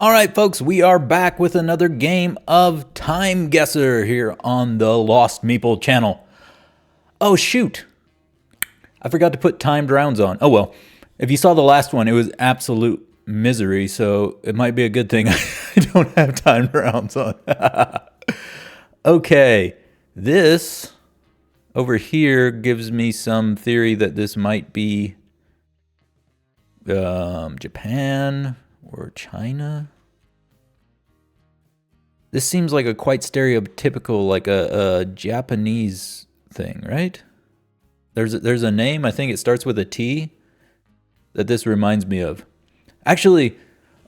All right, folks, we are back with another game of TimeGuessr here on the Lost Meeple channel. Oh, shoot. I forgot to put timed rounds on. Oh, well. If you saw the last one, it was absolute misery, so it might be a good thing I don't have timed rounds on. Okay, this over here gives me some theory that this might be Japan or China. This seems like a quite stereotypical, like a Japanese thing, right? There's a name, I think it starts with a T, that this reminds me of. Actually,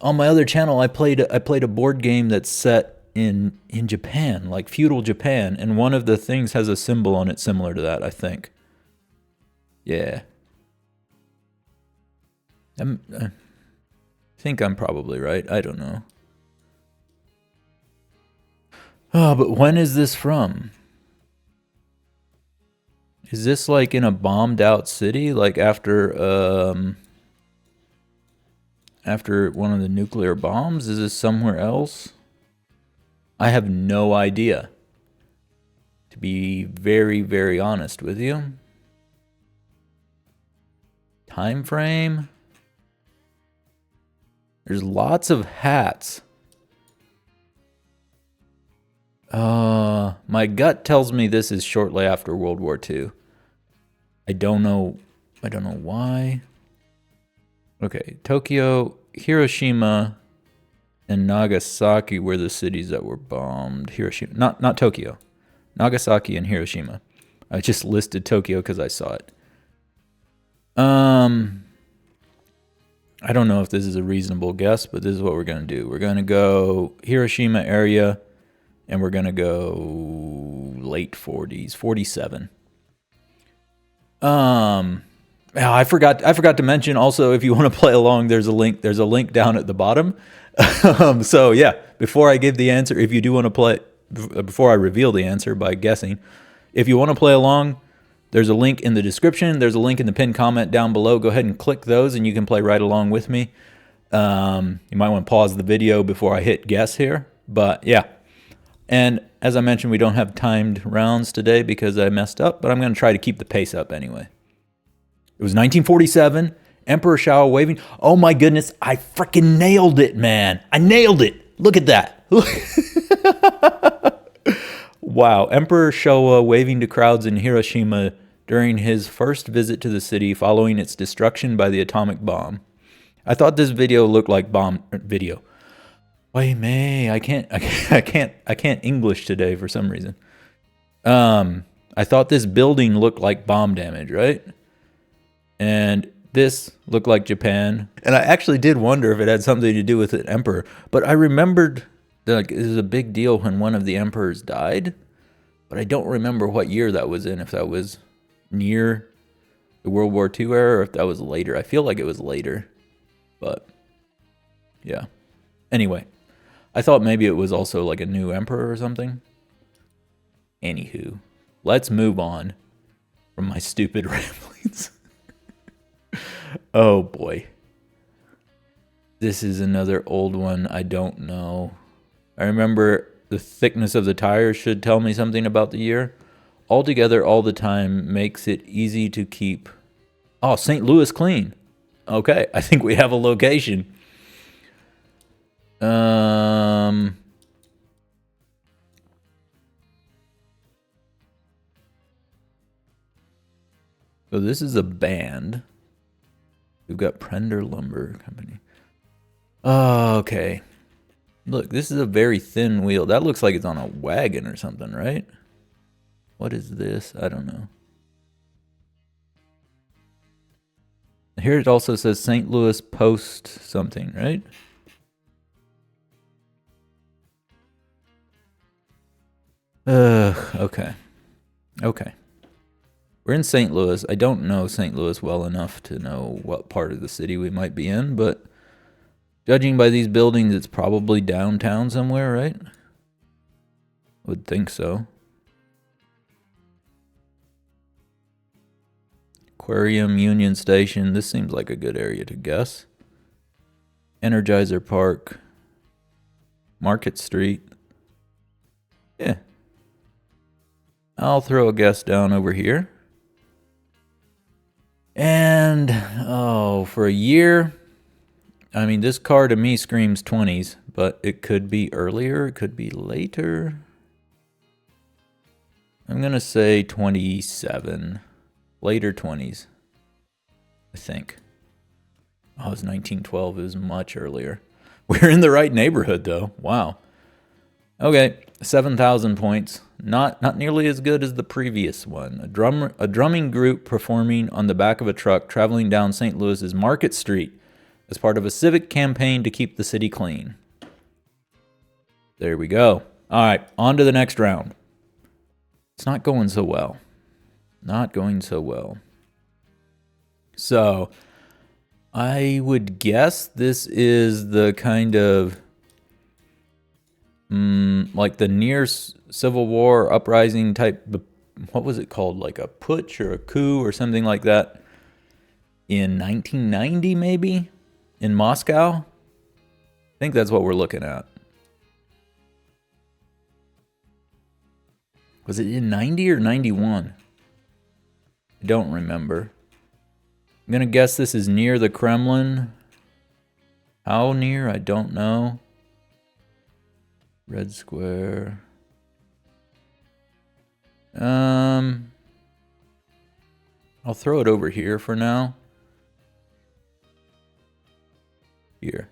on my other channel, I played a board game that's set in Japan, like feudal Japan, and one of the things has a symbol on it similar to that, I think. Yeah. I think I'm probably right. I don't know. Oh, but when is this from? Is this like in a bombed out city? Like after one of the nuclear bombs? Is this somewhere else? I have no idea. To be very, very honest with you. Time frame? There's lots of hats. My gut tells me this is shortly after World War II. I don't know why. Okay, Tokyo, Hiroshima, and Nagasaki were the cities that were bombed. Hiroshima, not Tokyo. Nagasaki and Hiroshima. I just listed Tokyo because I saw it. I don't know if this is a reasonable guess, but this is what we're going to do. We're going to go Hiroshima area, and we're going to go late 40s, 47. I forgot to mention also, if you want to play along, there's a link down at the bottom. So yeah, before I give the answer, if you do want to play, before I reveal the answer by guessing, if you want to play along, there's a link in the description. There's a link in the pinned comment down below. Go ahead and click those and you can play right along with me. You might want to pause the video before I hit guess here, but yeah. And as I mentioned, we don't have timed rounds today because I messed up, but I'm going to try to keep the pace up anyway. It was 1947, Emperor Showa waving. Oh my goodness, I freaking nailed it, man. I nailed it. Look at that. Wow, Emperor Showa waving to crowds in Hiroshima during his first visit to the city following its destruction by the atomic bomb. I thought this video looked like bomb video. Wait, May, I can't English today for some reason. I thought this building looked like bomb damage, right? And this looked like Japan. And I actually did wonder if it had something to do with an emperor. But I remembered that it was a big deal when one of the emperors died. But I don't remember what year that was in, if that was near the World War II era or if that was later. I feel like it was later. But yeah. Anyway, I thought maybe it was also like a new emperor or something. Anywho, let's move on from my stupid ramblings. Oh boy. This is another old one. I don't know. I remember the thickness of the tires should tell me something about the year. Altogether, all the time makes it easy to keep. Oh, St. Louis clean. Okay, I think we have a location. So this is a band. We've got Prender Lumber Company. Oh, okay. Look, this is a very thin wheel. That looks like it's on a wagon or something, right? What is this? I don't know. Here it also says St. Louis Post something, right? Okay. Okay. We're in St. Louis. I don't know St. Louis well enough to know what part of the city we might be in, but judging by these buildings, it's probably downtown somewhere, right? Would think so. Aquarium, Union Station. This seems like a good area to guess. Energizer Park. Market Street. Yeah. I'll throw a guess down over here. And, oh, for a year, I mean, this car to me screams 20s, but it could be earlier, it could be later. I'm going to say 27. Later 20s, I think. Oh, it was 1912. It was much earlier. We're in the right neighborhood, though. Wow. Okay, 7,000 points. Not nearly as good as the previous one. A drumming group performing on the back of a truck traveling down St. Louis's Market Street as part of a civic campaign to keep the city clean. There we go. All right, on to the next round. It's not going so well. Not going so well. So, I would guess this is the kind of like the near Civil War uprising type. What was it called? Like a putsch or a coup or something like that in 1990, maybe in Moscow. I think that's what we're looking at. Was it in 90 or 91? I don't remember. I'm going to guess this is near the Kremlin. How near? I don't know. Red Square. I'll throw it over here for now. Here.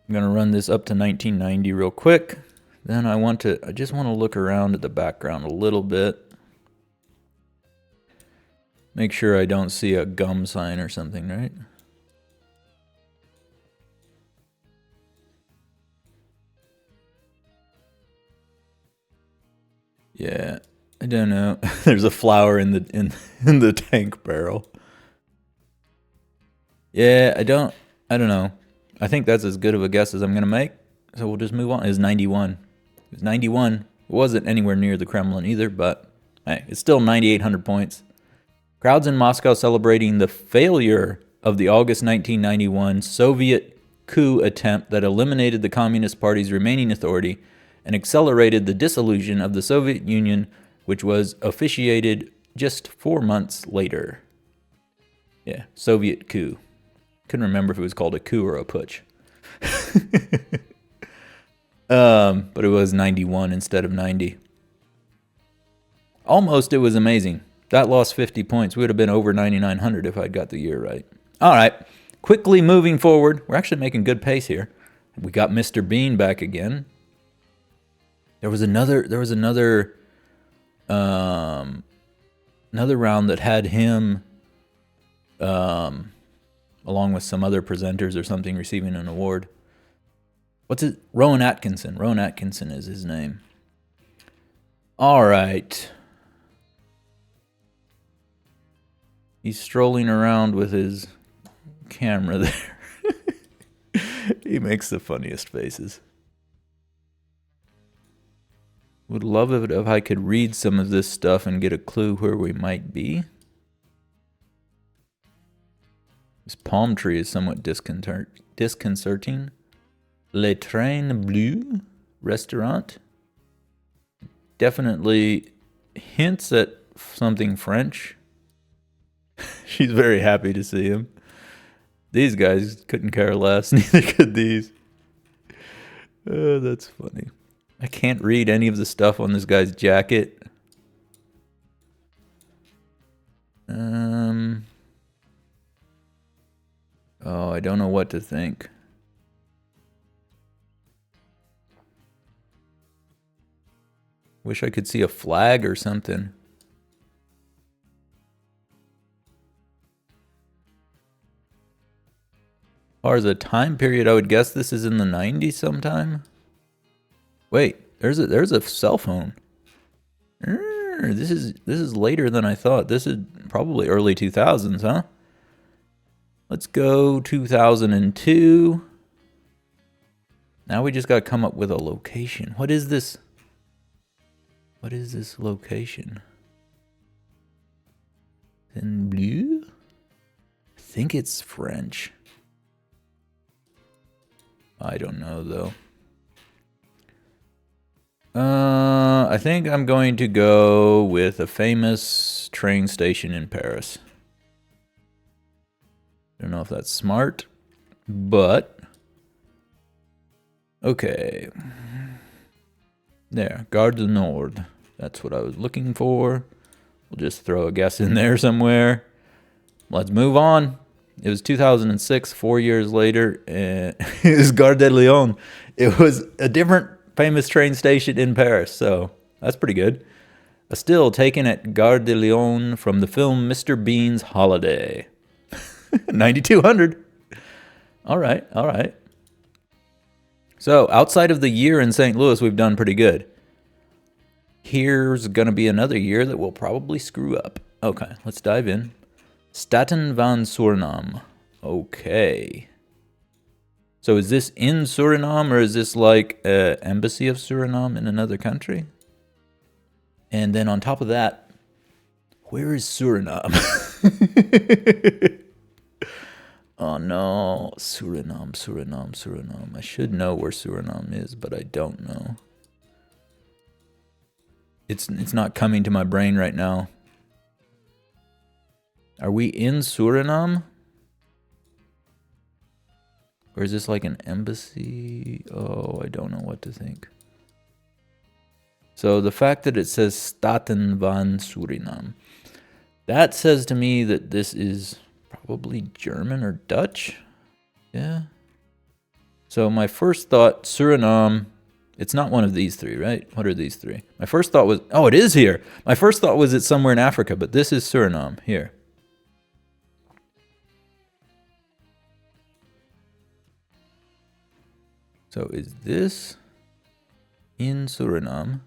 I'm going to run this up to 1990 real quick. Then I just want to look around at the background a little bit. Make sure I don't see a gum sign or something, right? Yeah, I don't know. There's a flower in the tank barrel. Yeah, I don't know. I think that's as good of a guess as I'm going to make. So we'll just move on. It's 91. It was 91. It wasn't anywhere near the Kremlin either, but hey, it's still 9,800 points. Crowds in Moscow celebrating the failure of the August 1991 Soviet coup attempt that eliminated the Communist Party's remaining authority and accelerated the dissolution of the Soviet Union, which was officiated just 4 months later. Yeah, Soviet coup. Couldn't remember if it was called a coup or a putsch. But it was 91 instead of 90. Almost, it was amazing. That lost 50 points. We would have been over 9,900 if I'd got the year right. All right, quickly moving forward. We're actually making good pace here. We got Mr. Bean back again. There was another round that had him along with some other presenters or something receiving an award. What's it? Rowan Atkinson. Rowan Atkinson is his name. All right. He's strolling around with his camera there. He makes the funniest faces. Would love it if I could read some of this stuff and get a clue where we might be. This palm tree is somewhat disconcerting. Le Train Bleu restaurant. Definitely hints at something French. She's very happy to see him. These guys couldn't care less. Neither could these. Oh, that's funny. I can't read any of the stuff on this guy's jacket. Oh, I don't know what to think. Wish I could see a flag or something. As far as a time period, I would guess this is in the 90s sometime. Wait, there's a cell phone. This is later than I thought. This is probably early 2000s, huh? Let's go 2002. Now we just got to come up with a location. What is this? What is this location? In bleu? I think it's French. I don't know, though. I think I'm going to go with a famous train station in Paris. Don't know if that's smart, but okay. There, Gare du Nord. That's what I was looking for. We'll just throw a guess in there somewhere. Let's move on. It was 2006, 4 years later, and it was Gare de Lyon. It was a different famous train station in Paris, so that's pretty good. A still taken at Gare de Lyon from the film Mr. Bean's Holiday. 9200. All right, all right. So outside of the year in St. Louis, we've done pretty good. Here's going to be another year that we'll probably screw up. Okay, let's dive in. Staten van Suriname. Okay. So is this in Suriname, or is this like an embassy of Suriname in another country? And then on top of that, where is Suriname? Oh no, Suriname. I should know where Suriname is, but I don't know. It's not coming to my brain right now. Are we in Suriname? Or is this like an embassy? Oh, I don't know what to think. So the fact that it says Staten van Suriname, that says to me that this is probably German or Dutch. Yeah. So my first thought, Suriname, it's not one of these three, right? What are these three? My first thought was, oh, it is here. My first thought was it's somewhere in Africa, but this is Suriname here. So is this in Suriname?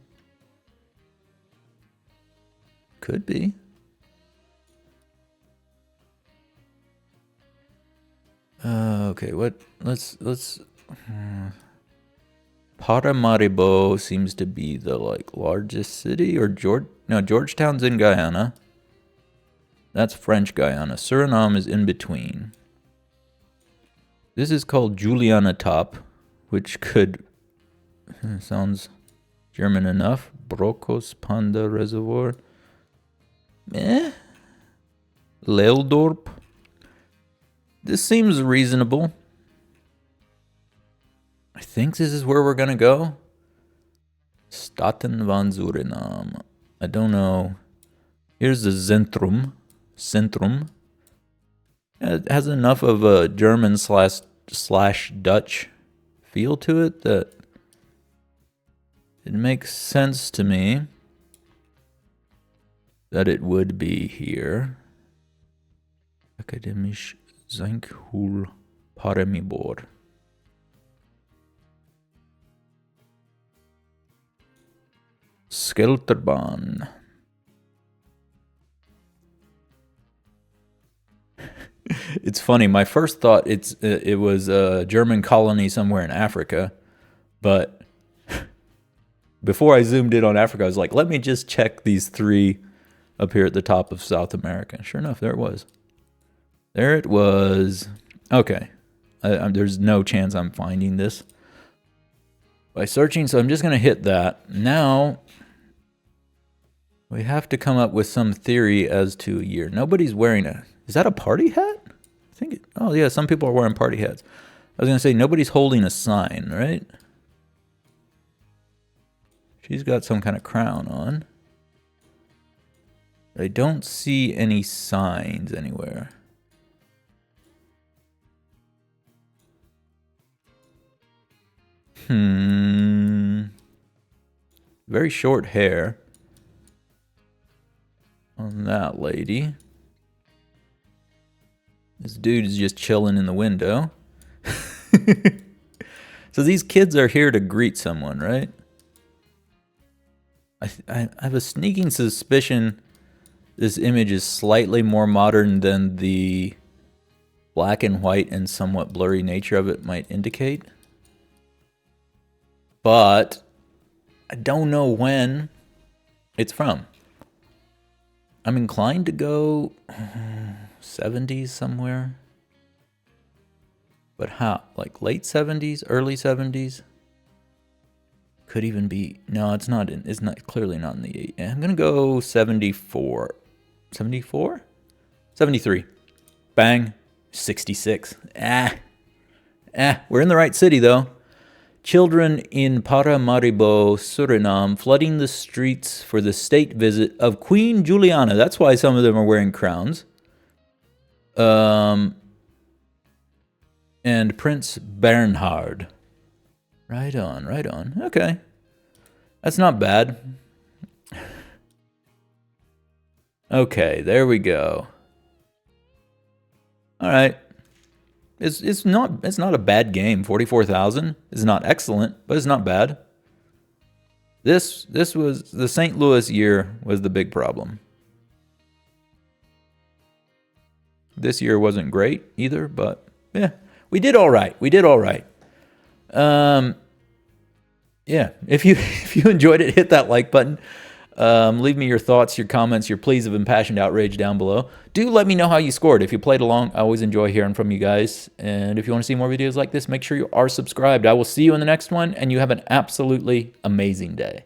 Could be. Okay, what? Let's. Paramaribo seems to be the like largest city, or Georgetown's in Guyana. That's French Guyana. Suriname is in between. This is called Juliana Top, which could sounds German enough. Brokos Panda Reservoir. Leeldorp. This seems reasonable. I think this is where we're gonna go. Staten van Suriname. I don't know. Here's the Centrum. It has enough of a German slash Dutch feel to it that it makes sense to me that it would be here. Akademisch Zinkhul Paramibor. Skelterbahn. It's funny. My first thought it was a German colony somewhere in Africa, but before I zoomed in on Africa, I was like, let me just check these three up here at the top of South America. Sure enough, there it was. There it was. Okay. There's no chance I'm finding this by searching, so I'm just going to hit that. Now, we have to come up with some theory as to a year. Nobody's wearing a... Is that a party hat? I think... Oh, yeah, some people are wearing party hats. I was going to say, nobody's holding a sign, right? She's got some kind of crown on. I don't see any signs anywhere. Very short hair on that lady. This dude is just chilling in the window. So these kids are here to greet someone, right? I have a sneaking suspicion this image is slightly more modern than the black and white and somewhat blurry nature of it might indicate. But I don't know when it's from. I'm inclined to go 70s somewhere. But how? Like late 70s, early 70s? Could even be. No, it's not. It's not clearly not in the 8. I'm gonna go 74. 74? 73. Bang. 66. We're in the right city though. Children in Paramaribo, Suriname, flooding the streets for the state visit of Queen Juliana. That's why some of them are wearing crowns. And Prince Bernhard. Right on, right on. Okay. That's not bad. Okay, there we go. All right. It's not a bad game. 44,000 is not excellent, but it's not bad. This was the St. Louis year was the big problem. This year wasn't great either, but yeah, we did all right. We did all right. Yeah, if you enjoyed it, hit that like button. Leave me your thoughts, your comments, your pleas of impassioned outrage down below. Do let me know how you scored. If you played along, I always enjoy hearing from you guys. And if you want to see more videos like this, make sure you are subscribed. I will see you in the next one, and you have an absolutely amazing day.